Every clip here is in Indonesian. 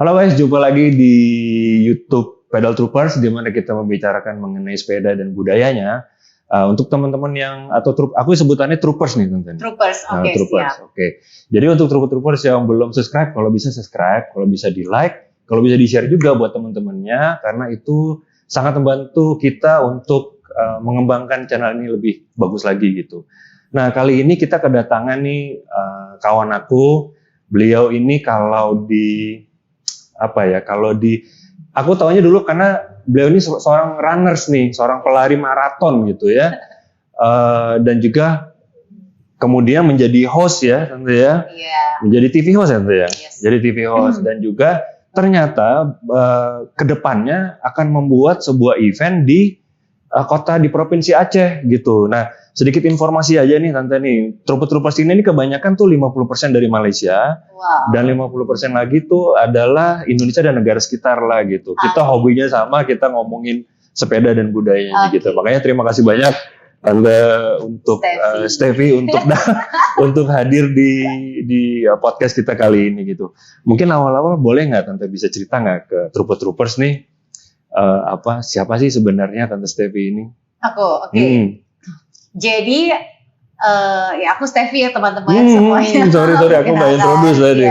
Halo guys, jumpa lagi di YouTube Pedal Troopers di mana kita membicarakan mengenai sepeda dan budayanya. Untuk teman-teman yang aku sebutannya troopers nih teman-teman. Troopers, oke, troopers, siap. oke. Jadi untuk troopers yang belum subscribe, kalau bisa subscribe, kalau bisa di like, kalau bisa di share juga buat teman-temannya, karena itu sangat membantu kita untuk mengembangkan channel ini lebih bagus lagi gitu. Nah kali ini kita kedatangan nih kawan aku. Beliau ini kalau di aku taunya dulu karena beliau ini seorang runners nih, seorang pelari maraton gitu ya, dan juga kemudian menjadi host ya tentu ya, menjadi TV host ya tentu ya, jadi TV host dan juga ternyata kedepannya akan membuat sebuah event di kota di provinsi Aceh gitu. Nah sedikit informasi aja nih Tante nih, Troopers ini kebanyakan tuh 50% dari Malaysia, dan 50% lagi tuh adalah Indonesia dan negara sekitar lah gitu. Kita hobinya sama, kita ngomongin sepeda dan budayanya gitu. Makanya terima kasih banyak Tante untuk Steffi untuk hadir di podcast kita kali ini gitu. Mungkin awal-awal boleh nggak Tante bisa cerita nggak ke Troopers nih, siapa sih sebenarnya Tante Steffi ini? Aku, oke. Jadi, ya aku Steffi ya teman-teman semuanya. Sorry aku nggak introduce tadi.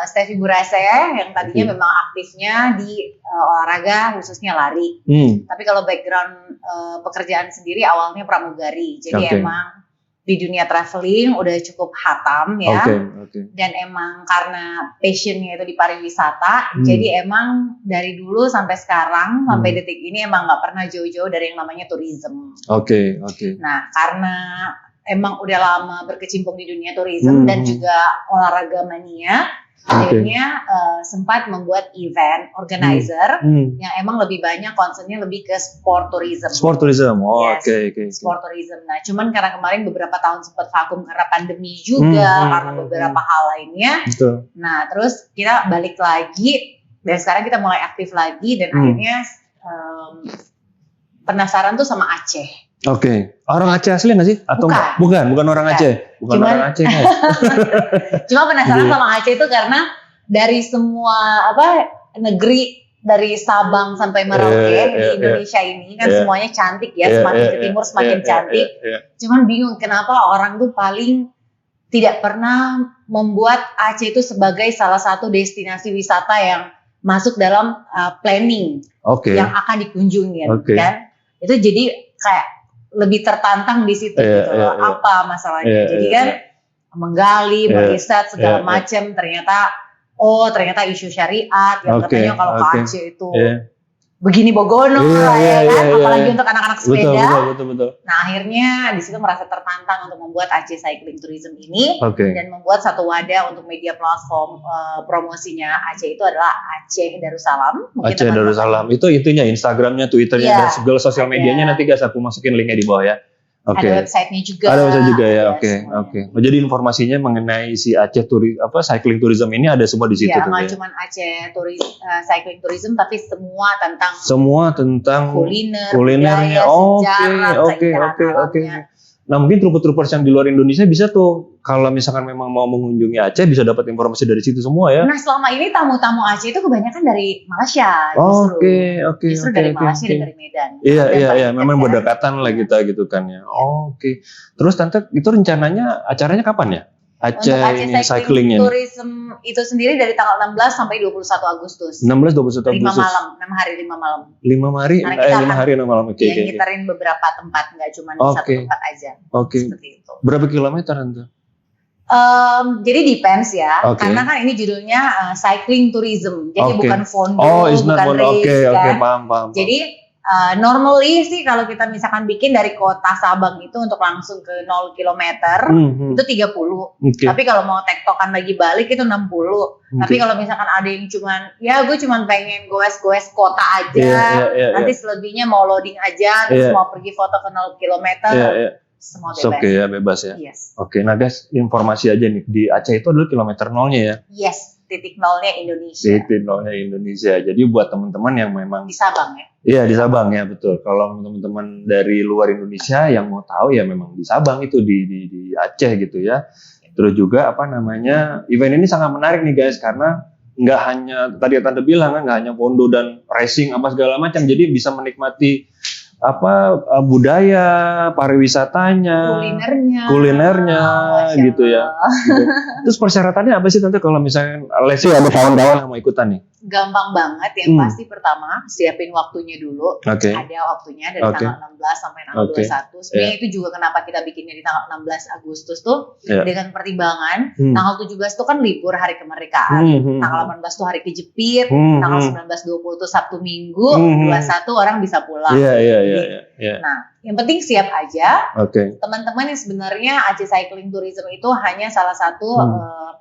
Steffi Burasaya yang tadinya memang aktifnya di olahraga khususnya lari. Tapi kalau background pekerjaan sendiri awalnya pramugari. Jadi emang di dunia traveling udah cukup hatam ya. Dan emang karena passionnya itu di pariwisata, jadi emang dari dulu sampai sekarang sampai detik ini emang nggak pernah jauh-jauh dari yang namanya tourism. Nah karena emang udah lama berkecimpung di dunia tourism dan juga olahraga mania, akhirnya sempat membuat event organizer yang emang lebih banyak concernnya lebih ke sport tourism. Sport tourism, Sport tourism. Nah, cuman karena kemarin beberapa tahun sempat vakum karena pandemi juga, karena beberapa hal lainnya. Nah, terus kita balik lagi dan sekarang kita mulai aktif lagi dan akhirnya penasaran tuh sama Aceh. Orang Aceh asli nggak sih? Atau bukan orang Aceh, orang Aceh kan? Cuma penasaran sama Aceh itu karena dari semua negeri dari Sabang sampai Merauke di Indonesia ini kan semuanya cantik ya, semakin ke timur semakin cantik. Cuman bingung kenapa orang tuh paling tidak pernah membuat Aceh itu sebagai salah satu destinasi wisata yang masuk dalam planning yang akan dikunjungi kan? Itu jadi kayak lebih tertantang di situ gitu loh. Apa masalahnya? Jadi kan menggali, meriset segala macam ternyata isu syariat yang katanya kalau ke Aceh itu begini bogono apalagi untuk anak-anak sepeda. Betul. Nah akhirnya di situ merasa tertantang untuk membuat Aceh Cycling Tourism ini dan membuat satu wadah untuk media platform promosinya Aceh itu adalah Aceh Darussalam. Aceh Darussalam itu intinya Instagramnya, Twitternya dan segala sosial medianya nanti guys aku masukin linknya di bawah ya. Ada websitenya juga. Ada website juga ya. Jadi informasinya mengenai si Aceh Cycling Tourism ini ada semua di situ. Ya, nggak cuma Aceh Cycling Tourism, tapi semua tentang kulinernya. Oke. Nah mungkin troopers yang di luar Indonesia bisa tuh kalau misalkan memang mau mengunjungi Aceh bisa dapat informasi dari situ semua ya. Nah selama ini tamu-tamu Aceh itu kebanyakan dari Malaysia. Justru dari Malaysia dan dari Medan. Iya, memang berdekatan lah kita gitu kan ya. Terus Tante itu rencananya acaranya kapan ya? Aceh Cycling Tourism itu sendiri dari tanggal 16 sampai 21 Agustus. 16-21 Agustus. 5 malam. 5 malam. 5 hari 6 malam. Ngitarin beberapa tempat, nggak cuma satu tempat aja. Seperti itu. Berapa kilometer Tante? Jadi depends ya, karena kan ini judulnya cycling tourism, jadi bukan fondo, bukan race kan. Paham. Jadi normally sih kalau kita misalkan bikin dari kota Sabang itu untuk langsung ke 0 km itu 30. Tapi kalau mau tektokan lagi balik itu 60. Tapi kalau misalkan ada yang gue cuman pengen goes kota aja, nanti selebihnya mau loading aja, terus mau pergi foto ke 0 km. Semua bebas. Bebas ya. Nah guys, informasi aja nih di Aceh itu adalah kilometer nolnya ya. Titik nolnya Indonesia. Jadi buat teman-teman yang memang di Sabang ya. Iya di Sabang ya betul. Kalau teman-teman dari luar Indonesia yang mau tahu ya memang di Sabang itu di Aceh gitu ya. Terus juga event ini sangat menarik nih guys karena nggak hanya tadi yang Tante bilang kan, nggak hanya fondo dan racing apa segala macam, jadi bisa menikmati budaya, pariwisatanya, kulinernya gitu ya. Gitu. Terus persyaratannya apa sih Tante kalau misalnya let's say ada kawan-kawan yang mau ikutan nih? Gampang banget, yang pasti pertama siapin waktunya dulu. Ada waktunya dari tanggal 16 sampai tanggal 21. Sebenarnya itu juga kenapa kita bikinnya di tanggal 16 Agustus tuh dengan pertimbangan tanggal 17 tuh kan libur hari kemerdekaan, tanggal 18 tuh hari kejepit, tanggal 19-20 tuh Sabtu Minggu, 21 orang bisa pulang. Nah, yang penting siap aja. Teman-teman yang sebenarnya Aceh Cycling Tourism itu hanya salah satu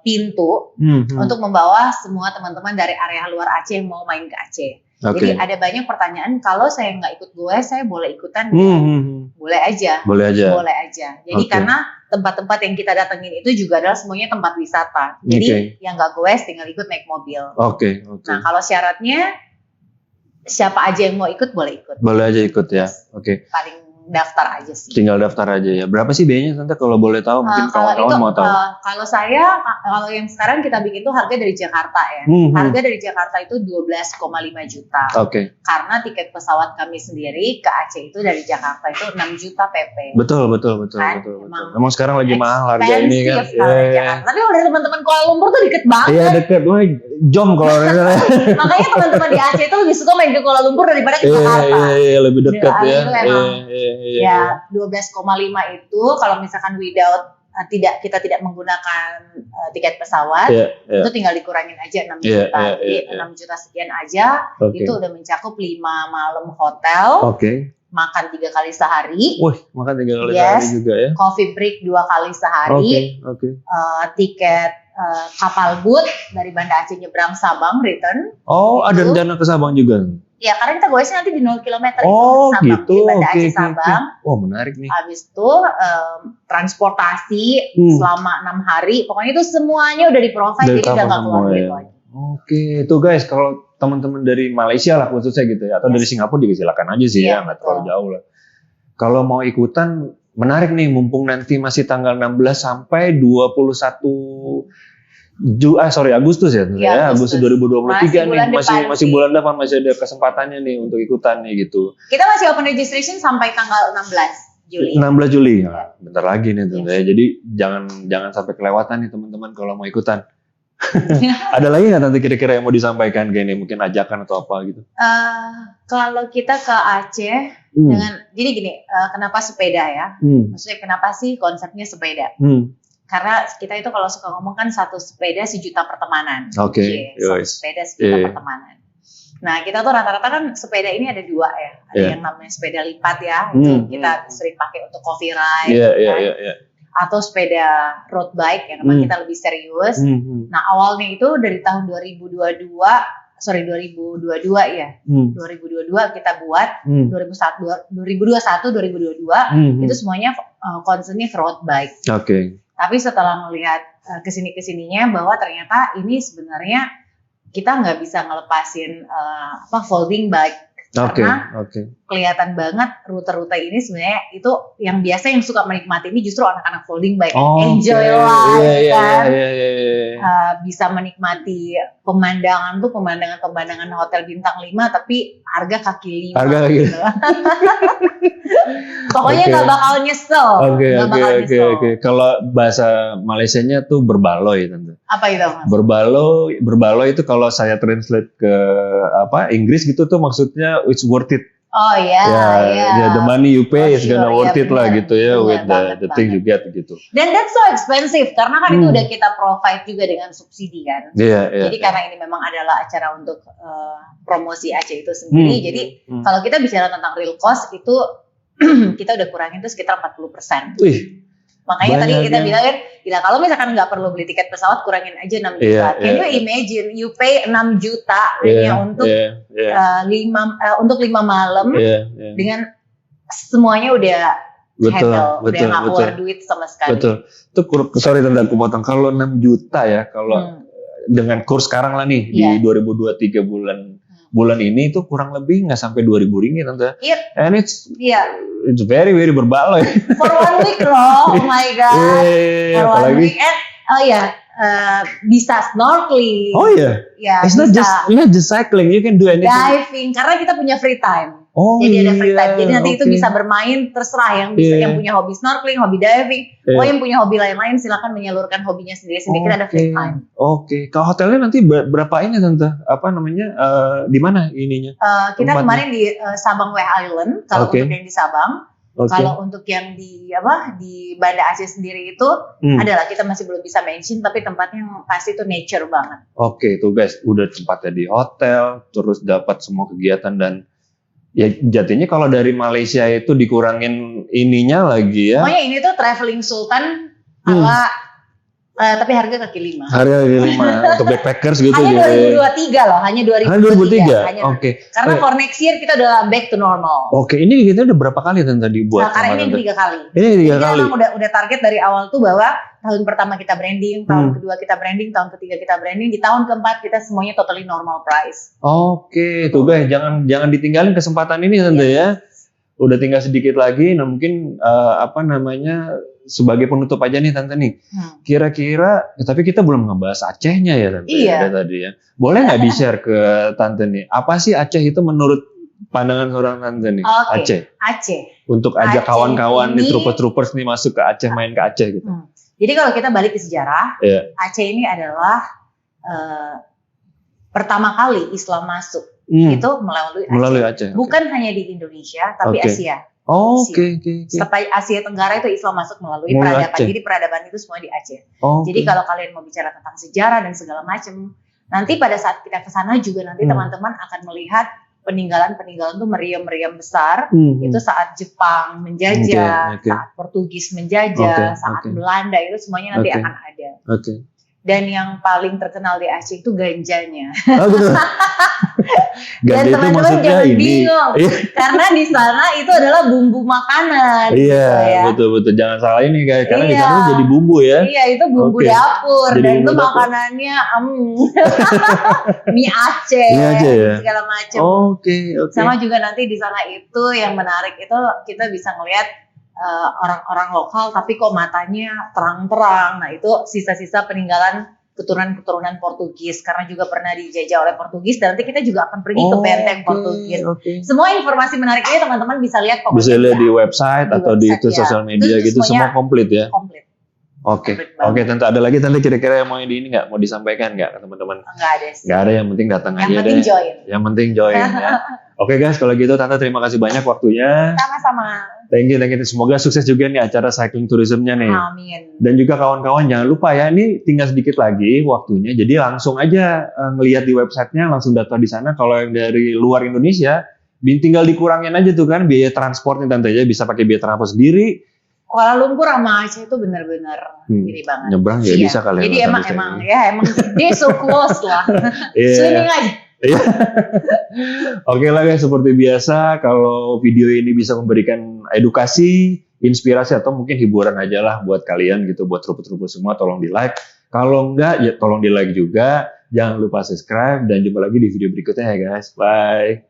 pintu untuk membawa semua teman-teman dari area luar Aceh yang mau main ke Aceh. Jadi ada banyak pertanyaan, kalau saya nggak ikut goes, saya boleh ikutan? Boleh aja. Jadi karena tempat-tempat yang kita datengin itu juga adalah semuanya tempat wisata. Jadi yang nggak goes tinggal ikut naik mobil. Nah, kalau syaratnya siapa aja yang mau ikut boleh ikut. Boleh aja ikut ya. Paling daftar aja sih. Tinggal daftar aja ya. Berapa sih biayanya Tante kalau boleh tahu? Mungkin kawan-kawan mau tahu. Kalau kalau yang sekarang kita bikin itu harga dari Jakarta ya. Harga dari Jakarta itu 12,5 juta. Karena tiket pesawat kami sendiri ke Aceh itu dari Jakarta itu 6 juta PP. Betul. Emang sekarang lagi mahal harga ini kan. Tapi kalau dari teman-teman Kuala Lumpur tuh deket banget. Iya deket. Wah, jom kalau makanya teman-teman di Aceh itu lebih suka main ke Kuala Lumpur daripada ke Jakarta. Iya, lebih dekat ya. Ya 12,5 itu kalau misalkan kita tidak menggunakan tiket pesawat itu tinggal dikurangin aja 6 juta. Jadi 6 juta sekian aja itu udah mencakup 5 malam hotel. Makan 3 kali sehari. Makan 3 kali sehari juga ya. Coffee break 2 kali sehari. Tiket kapal boat dari Banda Aceh nyebrang Sabang return. Ada rencana ke Sabang juga. Ya, karena kita goesnya nanti di 0 km Sabang, gitu. Di Banda Aceh Sabang. Menarik nih. Habis itu transportasi selama 6 hari. Pokoknya itu semuanya udah di-provide, jadi udah nggak keluar duit lagi. Itu guys, kalau teman-teman dari Malaysia lah khususnya gitu ya, atau dari Singapura juga silakan aja sih ya, nggak terlalu jauh lah. Kalau mau ikutan, menarik nih, mumpung nanti masih tanggal 16 sampai 21 Agustus ya, Agustus 2023 masih bulan depan masih ada kesempatannya nih untuk ikutan nih gitu. Kita masih open registration sampai tanggal 16 Juli. 16 Juli, ya. Bentar lagi nih tentu ya. Jadi jangan sampai kelewatan nih teman-teman kalau mau ikutan. Ada lagi nggak nanti kira-kira yang mau disampaikan kayak ini, mungkin ajakan atau apa gitu? Kalau kita ke Aceh jadi gini, kenapa sepeda ya? Maksudnya kenapa sih konsepnya sepeda? Karena kita itu kalau suka ngomong kan satu sepeda sejuta pertemanan. Satu sepeda sejuta pertemanan. Nah, kita tuh rata-rata kan sepeda ini ada 2 ya. Ada yang namanya sepeda lipat ya, itu kita sering pakai untuk coffee ride. Atau sepeda road bike yang memang kita lebih serius. Nah, awalnya itu dari tahun 2022 ya. 2022 kita buat, 2021 2022 itu semuanya concernnya ke road bike. Tapi setelah melihat kesininya bahwa ternyata ini sebenarnya kita nggak bisa ngelepasin folding bike. Karena kelihatan banget rute-rute ini sebenarnya itu yang biasa yang suka menikmati ini justru anak-anak folding bike. Enjoy lah, kan? Bisa menikmati pemandangan hotel bintang 5 tapi harga kaki 5. Gitu. Pokoknya nggak bakal nyesel. Kalau bahasa Malaysianya tuh berbaloi tentu. Apa itu Mas? Berbaloi itu kalau saya translate ke Inggris gitu tuh maksudnya it's worth it. The money you pay is gonna worth it lah gitu ya, with the thing you get gitu. Dan that's so expensive karena kan itu udah kita provide juga dengan subsidi kan. Jadi karena ini memang adalah acara untuk promosi Aceh itu sendiri. Jadi kalau kita bicara tentang real cost itu kita udah kurangin itu sekitar 40%. Makanya tadi kita bilang kan, kalau misalkan nggak perlu beli tiket pesawat, kurangin aja 6 juta. Can you imagine, you pay 6 juta hanya untuk 5 malam dengan semuanya udah handle, udah nggak keluar duit sama sekali. Itu sorry tante aku potong. Kalau 6 juta ya, kalau dengan kurs sekarang lah nih di 2023 bulan ini itu kurang lebih nggak sampai 2.000 ringgit tante. And it's very very berbaloi. For 1 week loh, oh my god. For 1 week. bisa snorkeling. Oh iya. Ya, It's bisa. not just cycling, you can do anything. Diving, karena kita punya free time. Oh, Jadi ada free time. iya, Jadi nanti itu oke. bisa bermain, terserah yang bisa yang punya hobi snorkeling, hobi diving, yang punya hobi lain-lain silakan menyalurkan hobinya sendiri-sendiri. Kita ada free time. Oke. Kalau hotelnya nanti berapa ini Tante? Apa namanya? Di mana ininya? Kita Tempatnya? kemarin di Sabang Way Island. Kalau Oke. untuk yang di Sabang, kalau untuk yang di Banda Aceh sendiri itu adalah kita masih belum bisa mention, tapi tempatnya yang pasti itu nature banget. Oke, tuh guys, udah tempatnya di hotel, terus dapat semua kegiatan dan ya jadinya kalau dari Malaysia itu dikurangin ininya lagi ya. Pokoknya ini tuh traveling sultan ala tapi harga kaki 5. Harga 5 untuk backpackers gitu. Hanya 2023 loh, hanya 2023. Oke. Karena for next year kita udah back to normal. Oke, ini kita udah berapa kali Tante dibuat? Karena ini yang 3 kali. Ini 3 Jadi kali. kita memang udah target dari awal tuh bahwa tahun pertama kita branding, tahun kedua kita branding, tahun ketiga kita branding, di tahun keempat kita semuanya totally normal price. Oke, tuh guys, jangan ditinggalin kesempatan ini Tante ya. Udah tinggal sedikit lagi, nah mungkin sebagai penutup aja nih Tante nih. Kira-kira, tapi kita belum ngebahas Acehnya ya Tante. Iya. Tadi ya. Boleh nggak di-share ke Tante nih? Apa sih Aceh itu menurut pandangan seorang Tante nih? Aceh. Untuk ajak Aceh kawan-kawan nih ini- troopers nih masuk ke Aceh, main ke Aceh gitu. Jadi kalau kita balik ke sejarah, Aceh ini adalah pertama kali Islam masuk itu melalui Aceh. Bukan hanya di Indonesia, tapi Asia. Oke. Sampai Asia Tenggara itu Islam masuk melalui peradaban. Aceh. Jadi peradaban itu semua di Aceh. Jadi kalau kalian mau bicara tentang sejarah dan segala macam, nanti pada saat kita ke sana juga nanti teman-teman akan melihat peninggalan tuh meriam-meriam besar. Itu saat Jepang menjajah, saat Portugis menjajah, saat Belanda itu semuanya nanti akan ada. Dan yang paling terkenal di Aceh itu ganjanya. Dan teman-teman jangan bingung, karena di sana itu adalah bumbu makanan. Iya, betul. Jangan salah ini guys, karena di sana jadi bumbu ya. Iya, itu bumbu dapur. Jadi dan bumbu itu dapur. makanannya mie Aceh, segala macam. Oke. Sama juga nanti di sana itu yang menarik itu kita bisa ngelihat orang-orang lokal tapi kok matanya terang-terang. Nah, itu sisa-sisa peninggalan keturunan-keturunan Portugis karena juga pernah dijajah oleh Portugis dan nanti kita juga akan pergi ke benteng Portugis. Semua informasi menarik ini teman-teman bisa lihat Bisa lihat di website atau di itu sosial media itu gitu, semua komplit ya. Komplit. Oke, Tante, ada lagi Tante kira-kira yang mau di ini nggak, mau disampaikan nggak ke teman-teman? Nggak ada sih. Nggak ada, yang penting datang aja deh. Yang penting join ya. Oke guys, kalau gitu Tante terima kasih banyak waktunya. Sama-sama. Thank you. Semoga sukses juga nih acara cycling tourismnya nih. Amin. Dan juga kawan-kawan jangan lupa ya, ini tinggal sedikit lagi waktunya. Jadi langsung aja ngelihat di websitenya, langsung daftar di sana. Kalau yang dari luar Indonesia, tinggal dikurangin aja tuh kan biaya transportnya Tante ya, bisa pakai biaya transport sendiri. Kuala Lumpur sama Aceh itu benar-benar ini banget. Nyebrang ya bisa kalian. Jadi emang dia so close lah. Swimming aja. Oke lah guys, seperti biasa kalau video ini bisa memberikan edukasi, inspirasi atau mungkin hiburan aja lah buat kalian gitu, buat troopers semua, tolong di like. Kalau enggak ya tolong di like juga. Jangan lupa subscribe dan jumpa lagi di video berikutnya ya guys. Bye.